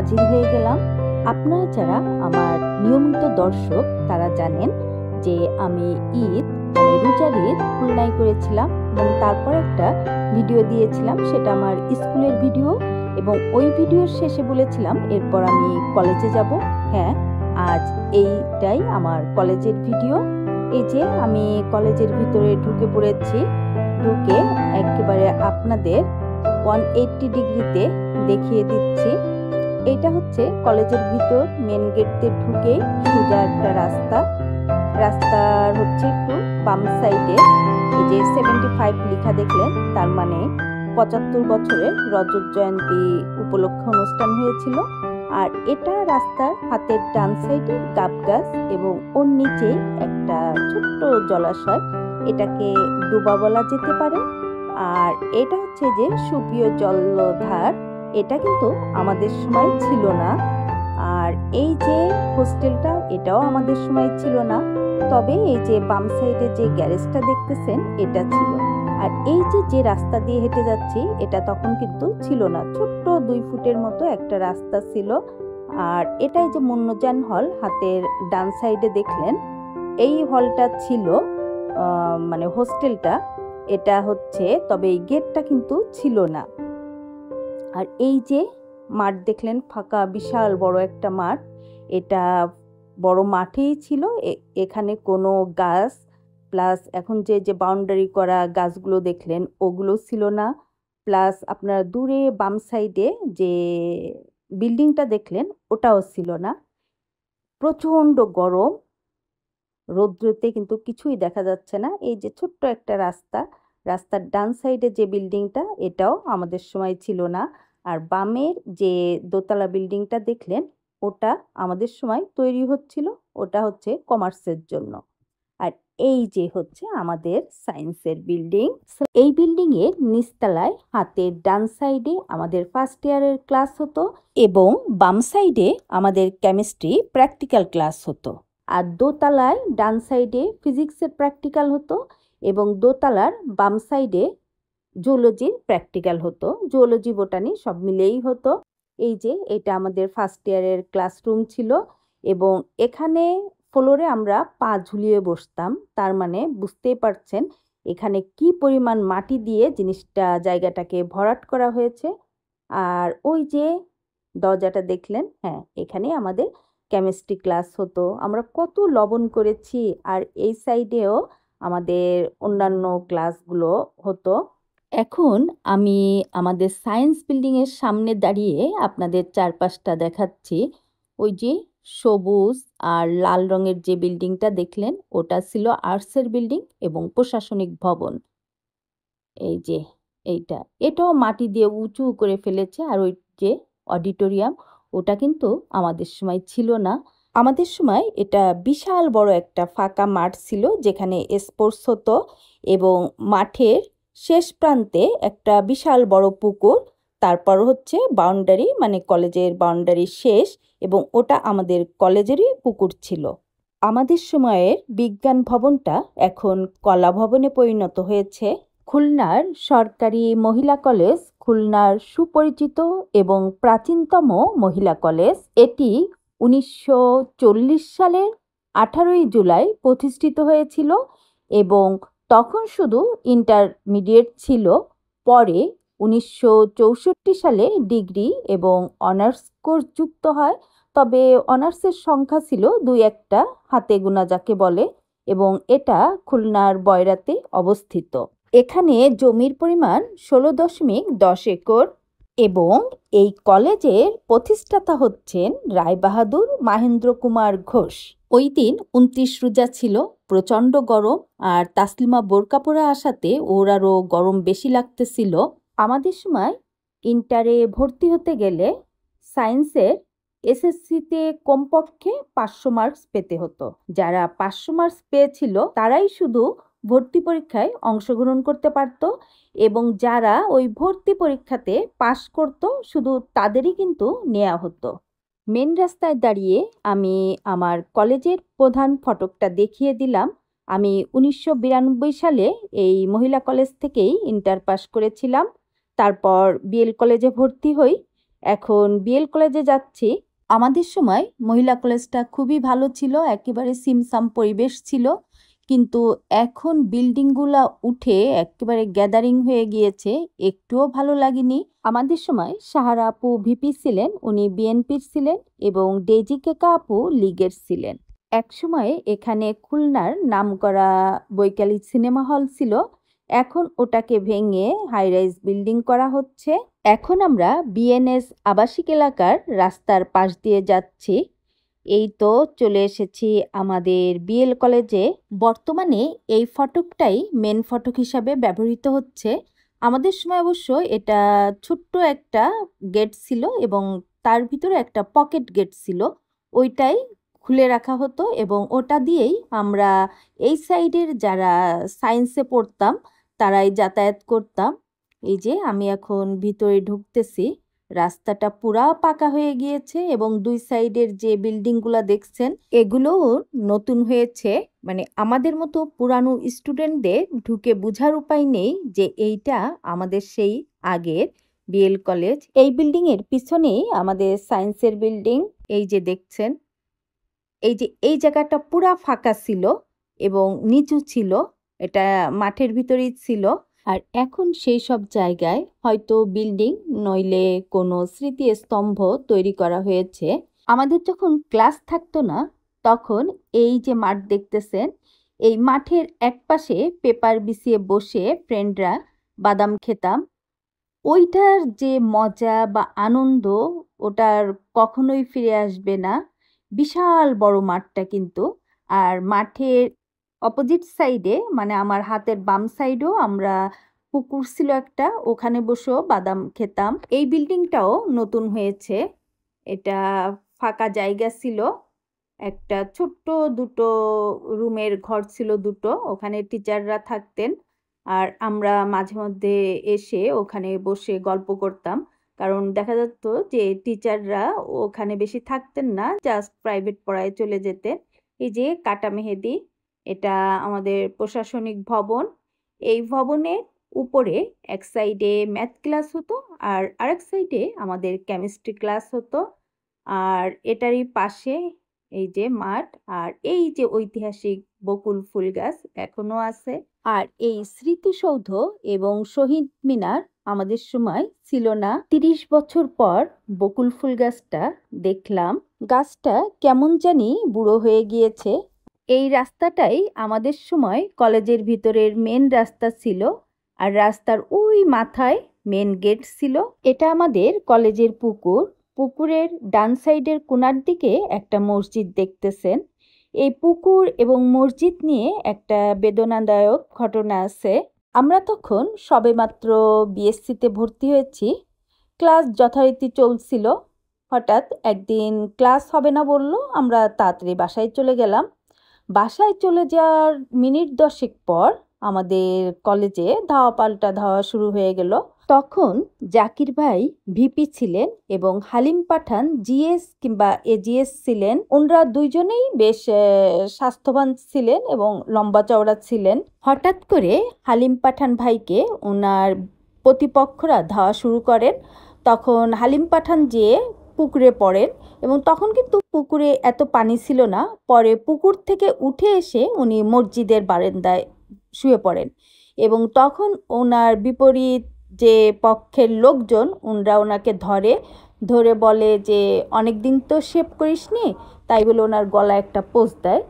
হাজির হয়ে গেলাম। আপনারা যারা আমার নিয়মিত দর্শক তারা জানেন যে আমি ঈদ মানে রোজার ঈদ খুলনায় করেছিলাম এবং তারপর একটা ভিডিও দিয়েছিলাম, সেটা আমার স্কুলের ভিডিও এবং ওই ভিডিওর শেষে বলেছিলাম এরপর আমি কলেজে যাব। হ্যাঁ, আজ এইটাই আমার কলেজের ভিডিও। এই যে আমি কলেজের ভিতরে ঢুকে পড়েছি, ঢুকে একেবারে আপনাদের 180 ডিগ্রিতে দেখিয়ে দিচ্ছি। এটা হচ্ছে কলেজের ভিতর, মেন গেট দিয়ে ঢুকেই সোজা একটা রাস্তার হচ্ছে একটু বাম সাইডে এই যে 75 লেখা দেখলেন, তার মানে 75 বছরের রজত জয়ন্তী উপলক্ষে অনুষ্ঠান হয়েছিল। আর এটা রাস্তার হাতের ডান সাইডে গাব গাছ এবং ওর নিচে একটা ছোট্ট জলাশয়, এটাকে ডোবা বলা যেতে পারে। আর এটা হচ্ছে যে সুপ্রিয় জলধার, এটা কিন্তু আমাদের সময় ছিল না। আর এই যে হোস্টেলটা, এটাও আমাদের সময় ছিল না, তবে এই যে বাম সাইডে যে গ্যারেজটা দেখতেছেন এটা ছিল। আর এই যে রাস্তা দিয়ে হেঁটে যাচ্ছি এটা তখন কিন্তু ছিল না, ছোট্ট 2 ফুটের মতো একটা রাস্তা ছিল। আর এটাই যে মুন্নজান হল হাতের ডান সাইডে দেখলেন, এই হলটা ছিল মানে হোস্টেলটা এটা হচ্ছে, তবে এই গেটটা কিন্তু ছিল না। আর এই যে মাঠ দেখলেন ফাঁকা, বিশাল বড় একটা মাঠ, এটা বড় মাঠেই ছিল, এখানে কোনো গাছ প্লাস এখন যে বাউন্ডারি করা গাছগুলো দেখলেন ওগুলো ছিল না। প্লাস আপনারা দূরে বাম সাইডে যে বিল্ডিংটা দেখলেন ওটাও ছিল না। প্রচণ্ড গরম, রৌদ্রতে কিন্তু কিছুই দেখা যাচ্ছে না। এই যে ছোট্ট একটা রাস্তার ডান সাইডে যে বিল্ডিংটা এটাও আমাদের সময় ছিল না। আর বামের যে দোতলা বিল্ডিংটা দেখলেন ওটা আমাদের সময় তৈরি হচ্ছিল, ওটা হচ্ছে কমার্সের জন্য। আর এই যে হচ্ছে আমাদের সায়েন্সের বিল্ডিং। এই বিল্ডিং এর নিচতলায় হাতের ডান সাইডে আমাদের ফার্স্ট ইয়ারের ক্লাস হতো এবং বাম সাইডে আমাদের কেমিস্ট্রি প্র্যাকটিক্যাল ক্লাস হতো। আর দোতলায় ডান সাইডে ফিজিক্সের প্র্যাকটিক্যাল হতো এবং দোতলার বাম সাইডে জুওলজির প্র্যাকটিক্যাল হতো, জুওলজি বোটানি সব মিলেই হতো। এই যে এটা আমাদের ফার্স্ট ইয়ারের ক্লাসরুম ছিল এবং এখানে ফ্লোরে আমরা পা ঝুলিয়ে বসতাম, তার মানে বুঝতেই পারছেন এখানে কি পরিমাণ মাটি দিয়ে জায়গাটাকে ভরাট করা হয়েছে। আর ওই যে দরজাটা দেখলেন, হ্যাঁ এখানে আমাদের কেমিস্ট্রি ক্লাস হতো, আমরা কত লবণ করেছি। আর এই সাইডেও আমাদের অন্যান্য ক্লাসগুলো হতো। এখন আমি আমাদের সায়েন্স বিল্ডিংয়ের সামনে দাঁড়িয়ে আপনাদের চারপাশটা দেখাচ্ছি। ওই যে সবুজ আর লাল রঙের যে বিল্ডিংটা দেখলেন ওটা ছিল আর্টসের বিল্ডিং এবং প্রশাসনিক ভবন। এই যে এটাও মাটি দিয়ে উঁচু করে ফেলেছে। আর ওই যে অডিটোরিয়াম, ওটা কিন্তু আমাদের সময় ছিল না। আমাদের সময় এটা বিশাল বড় একটা ফাঁকা মাঠ ছিল যেখানে স্পোর্টস হতো এবং মাঠের শেষ প্রান্তে একটা বিশাল বড় পুকুর, তারপর হচ্ছে বাউন্ডারি মানে কলেজের বাউন্ডারি শেষ এবং ওটা আমাদের কলেজেরই পুকুর ছিল। আমাদের সময়ের বিজ্ঞান ভবনটা এখন কলা ভবনে পরিণত হয়েছে। খুলনার সরকারি মহিলা কলেজ খুলনার সুপরিচিত এবং প্রাচীনতম মহিলা কলেজ। এটি 1940 সালের 18ই জুলাই প্রতিষ্ঠিত হয়েছিল এবং তখন শুধু ইন্টারমিডিয়েট ছিল। পরে 1964 সালে ডিগ্রি এবং অনার্স কোর্স যুক্ত হয়, তবে অনার্সের সংখ্যা ছিল 2-1টা, হাতে গোনা যাকে বলে, এবং এটা খুলনার বয়রাতে অবস্থিত। এখানে জমির পরিমাণ 16.10 একর এবং এই কলেজের প্রতিষ্ঠাতা হচ্ছেন রায়বাহাদুর মহেন্দ্র কুমার ঘোষ। ওই দিন 29 রোজা ছিল, প্রচণ্ড গরম, আর তাসলিমা বোরকা পরে আসাতে ওর আরও গরম বেশি লাগতেছিল। আমাদের সময় ইন্টারে ভর্তি হতে গেলে সায়েন্সের এসএসসিতে কমপক্ষে 500 মার্কস পেতে হতো। যারা 500 মার্কস পেয়েছিল তারাই শুধু ভর্তি পরীক্ষায় অংশগ্রহণ করতে পারত এবং যারা ওই ভর্তি পরীক্ষাতে পাশ করত শুধু তাদেরই কিন্তু নেওয়া হতো। মেন রাস্তায় দাঁড়িয়ে আমি আমার কলেজের প্রধান ফটকটা দেখিয়ে দিলাম। আমি 1992 সালে এই মহিলা কলেজ থেকেই ইন্টার পাস করেছিলাম, তারপর বিএল কলেজে ভর্তি হই এখন বিএল কলেজে যাচ্ছি। আমাদের সময় মহিলা কলেজটা খুবই ভালো ছিল, একেবারে সিমসাম পরিবেশ ছিল, কিন্তু এখন বিল্ডিংগুলা উঠে একেবারে গ্যাদারিং হয়ে গিয়েছে, একটুও ভালো লাগেনি। আমাদের সময় সাহারা আপু ভিপি ছিলেন, উনি বিএনপির ছিলেন, এবং ডেজি কেকা আপু লীগের ছিলেন। একসময় এখানে খুলনার নামকরা বৈকালী সিনেমা হল ছিল, এখন ওটাকে ভেঙে হাইরাইজ বিল্ডিং করা হচ্ছে। এখন আমরা বিএনএস আবাসিক এলাকার রাস্তার পাশ দিয়ে যাচ্ছি। এই তো চলে এসেছি আমাদের বিএল কলেজে। বর্তমানে এই ফটকটাই মেন ফটক হিসাবে ব্যবহৃত হচ্ছে। আমাদের সময় অবশ্য এটা ছোট্ট একটা গেট ছিল এবং তার ভিতরে একটা পকেট গেট ছিল, ওইটাই খুলে রাখা হতো এবং ওটা দিয়েই আমরা এই সাইডের যারা সায়েন্সে পড়তাম তারাই যাতায়াত করতাম। এই যে আমি এখন ভিতরে ঢুকতেছি, রাস্তাটা পুরা পাকা হয়ে গিয়েছে এবং দুই সাইডের যে বিল্ডিংগুলো দেখছেন এগুলোও নতুন হয়েছে। মানে আমাদের মতো পুরানো স্টুডেন্টদের ঢুকে বোঝার উপায় নেই যে এইটা আমাদের সেই আগের বিএল কলেজ। এই বিল্ডিং এর পিছনেই আমাদের সায়েন্সের বিল্ডিং। এই যে দেখছেন, এই যে এই জায়গাটা পুরা ফাঁকা ছিল এবং নিচু ছিল, এটা মাঠের ভিতরেই ছিল। আর এখন সেই সব জায়গায় হয়তো বিল্ডিং নইলে কোনো স্মৃতিস্তম্ভ তৈরি করা হয়েছে। আমাদের যখন ক্লাস থাকতো না তখন এই যে মাঠ দেখতেছেন, এই মাঠের একপাশে পেপার বিছিয়ে বসে ফ্রেন্ডরা বাদাম খেতাম। ওইটার যে মজা বা আনন্দ ওটার কখনোই ফিরে আসবে না। বিশাল বড় মাঠটা কিন্তু, আর মাঠের অপোজিট সাইডে মানে আমার হাতের বাম সাইডেও আমরা পুকুর ছিল একটা, ওখানে বসেও বাদাম খেতাম। এই বিল্ডিংটাও নতুন হয়েছে, এটা ফাঁকা জায়গা ছিল, একটা ছোট্ট দুটো রুমের ঘর ছিল দুটো, ওখানে টিচাররা থাকতেন আর আমরা মাঝে মধ্যে এসে ওখানে বসে গল্প করতাম, কারণ দেখা যেত যে টিচাররা ওখানে বেশি থাকতেন না, জাস্ট প্রাইভেট পড়ায় চলে যেতেন। এই যে কাটা মেহেদি, এটা আমাদের প্রশাসনিক ভবন। এই ভবনের উপরে এক সাইডে ম্যাথ ক্লাস হতো আর আরেক সাইডে আমাদের কেমিস্ট্রি ক্লাস হতো। আর এটারই পাশে এই যে মাঠ, আর এই যে ঐতিহাসিক বকুল ফুল গাছ এখনো আছে। আর এই স্মৃতিসৌধ এবং শহীদ মিনার আমাদের সময় ছিল না। 30 বছর পর বকুল ফুল গাছটা দেখলাম, গাছটা কেমন জানি বুড়ো হয়ে গিয়েছে। এই রাস্তাটাই আমাদের সময় কলেজের ভিতরের মেন রাস্তা ছিল, আর রাস্তার ওই মাথায় মেন গেট ছিল। এটা আমাদের কলেজের পুকুর। পুকুরের ডান সাইডের কোণার দিকে একটা মসজিদ দেখতেছেন। এই পুকুর এবং মসজিদ নিয়ে একটা বেদনাদায়ক ঘটনা আছে। আমরা তখন সবেমাত্র বিএসসিতে ভর্তি হয়েছি, ক্লাস যথারীতি চলছিল। হঠাৎ একদিন ক্লাস হবে না বলল, আমরা তাড়াতাড়ি বাসায় চলে গেলাম। বাসায় চলে যাওয়ার মিনিট 10 পর আমাদের কলেজে ধাওয়া পাল্টা ধাওয়া শুরু হয়ে গেল। তখন জাকির ভাই ভিপি ছিলেন এবং হালিম পাঠান জিএস কিংবা এজিএস ছিলেন। ওনারা দুইজনেই বেশ স্বাস্থ্যবান ছিলেন এবং লম্বা চওড়া ছিলেন। হঠাৎ করে হালিম পাঠান ভাইকে ওনার প্রতিপক্ষরা ধাওয়া শুরু করেন। তখন হালিম পাঠান যেয়ে পুকুরে পড়েন এবং তখন কিন্তু পুকুরে এত পানি ছিল না। পরে পুকুর থেকে উঠে এসে উনি মসজিদের বারান্দায় শুয়ে পড়েন এবং তখন ওনার বিপরীত যে পক্ষের লোকজন ওনারা ওনাকে ধরে বলে যে অনেক দিন তো শেভ করিসনি, তাই বলে ওনার গলায় একটা পোজ দেয়।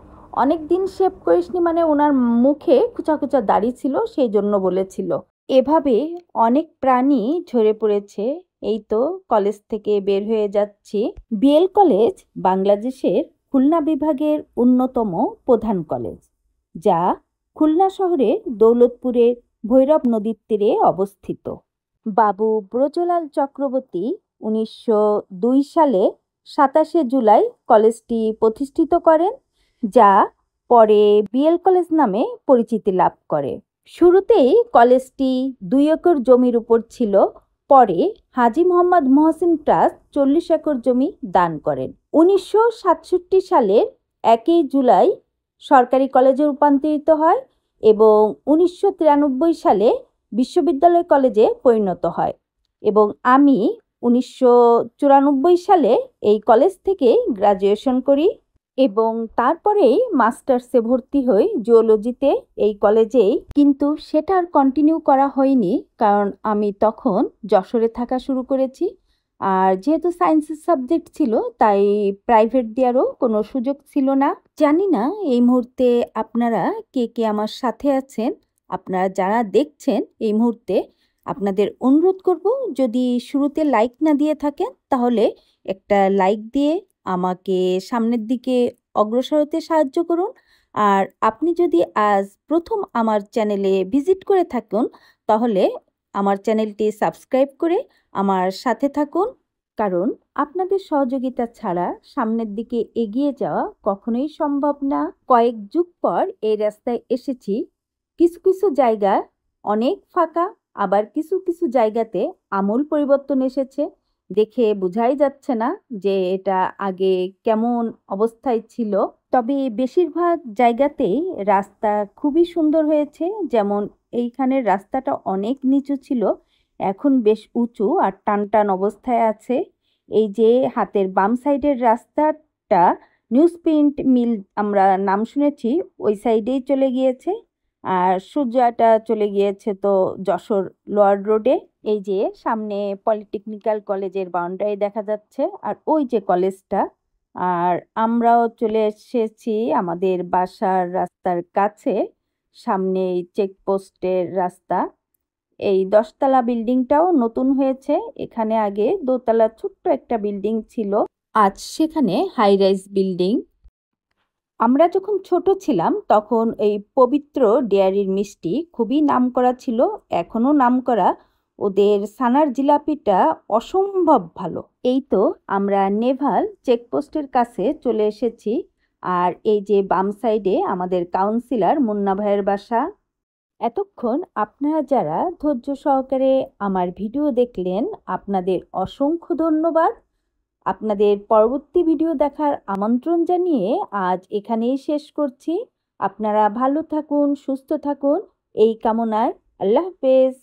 অনেক দিন শেভ করিসনি মানে ওনার মুখে কুচা কুচা দাড়ি ছিল, সেই জন্য বলেছিল। এভাবে অনেক প্রাণী ঝরে পড়েছে। এই তো কলেজ থেকে বের হয়ে যাচ্ছি। বিএল কলেজ বাংলাদেশের খুলনা বিভাগের অন্যতম প্রধান কলেজ, যা খুলনা শহরের দৌলতপুরের ভৈরব নদীর তীরে অবস্থিত। বাবু ব্রজলাল চক্রবর্তী 1902 সালে 27 জুলাই কলেজটি প্রতিষ্ঠিত করেন, যা পরে বিএল কলেজ নামে পরিচিতি লাভ করে। শুরুতেই কলেজটি 2 একর জমির উপর ছিল, পরে হাজী মোহাম্মদ মহসিন ট্রাস্ট 40 একর জমি দান করেন। 1967 সালের 1 জুলাই সরকারি কলেজে রূপান্তরিত হয় এবং 1993 সালে বিশ্ববিদ্যালয় কলেজে পরিণত হয় এবং আমি 1994 সালে এই কলেজ থেকে গ্রাজুয়েশন করি এবং তারপরেই মাস্টার্সে ভর্তি হই জুওলজিতে এই কলেজেই। কিন্তু সেটা আর কন্টিনিউ করা হয়নি, কারণ আমি তখন যশোরে থাকা শুরু করেছি। আর যেহেতু সায়েন্সের সাবজেক্ট ছিল, তাই প্রাইভেট দেওয়ারও কোনো সুযোগ ছিল না। জানি না এই মুহূর্তে আপনারা কে কে আমার সাথে আছেন। আপনারা যারা দেখছেন এই মুহূর্তে, আপনাদের অনুরোধ করব, যদি শুরুতে লাইক না দিয়ে থাকেন তাহলে একটা লাইক দিয়ে আমাকে সামনের দিকে অগ্রসর হতে সাহায্য করুন। আর আপনি যদি আজ প্রথম আমার চ্যানেলে ভিজিট করে থাকুন, তাহলে আমার চ্যানেলটি সাবস্ক্রাইব করে আমার সাথে থাকুন, কারণ আপনাদের সহযোগিতা ছাড়া সামনের দিকে এগিয়ে যাওয়া কখনোই সম্ভব না। কয়েক যুগ পর এই রাস্তায় এসেছি। কিছু কিছু জায়গা অনেক ফাঁকা, আবার কিছু কিছু জায়গাতে আমূল পরিবর্তন এসেছে। দেখে বোঝাই যাচ্ছে না যে এটা আগে কেমন অবস্থায় ছিল। তবে বেশিরভাগ জায়গাতেই রাস্তা খুবই সুন্দর হয়েছে। যেমন এইখানের রাস্তাটা অনেক নিচু ছিল, এখন বেশ উঁচু আর টান টান অবস্থায় আছে। এই যে হাতের বাম সাইডের রাস্তাটা নিউজ প্রিন্ট মিল আমরা নাম শুনেছি, ওই সাইডেই চলে গিয়েছে। আর সোজাটা চলে গিয়েছে তো যশোর লোয়ার রোডে। এই যে সামনে পলিটেকনিক্যাল কলেজের বাউন্ডারি দেখা যাচ্ছে, আর ওই যে কলেজটা। আর আমরাও চলে এসেছি আমাদের বাসার রাস্তার কাছে, সামনেই চেকপোস্টের রাস্তা। এই 10তলা বিল্ডিংটাও নতুন হয়েছে। এখানে আগে দোতলা ছোট্ট একটা বিল্ডিং ছিল, আজ সেখানে হাই রাইজ বিল্ডিং। আমরা যখন ছোট ছিলাম তখন এই পবিত্র ডেয়ারির মিষ্টি খুবই নামকরা ছিল, এখনও নামকরা। ওদের সানার জিলাপিটা অসম্ভব ভালো। এই তো আমরা নেভাল চেকপোস্টের কাছে চলে এসেছি। আর এই যে বাম সাইডে আমাদের কাউন্সিলর মুন্না ভাইয়ের বাসা। এতক্ষণ আপনারা যারা ধৈর্য সহকারে আমার ভিডিও দেখলেন, আপনাদের অসংখ্য ধন্যবাদ। আপনাদের পরবর্তী ভিডিও দেখার আমন্ত্রণ জানিয়ে আজ এখানেই শেষ করছি। আপনারা ভালো থাকুন, সুস্থ থাকুন এই কামনায়। আল্লাহ হাফেজ।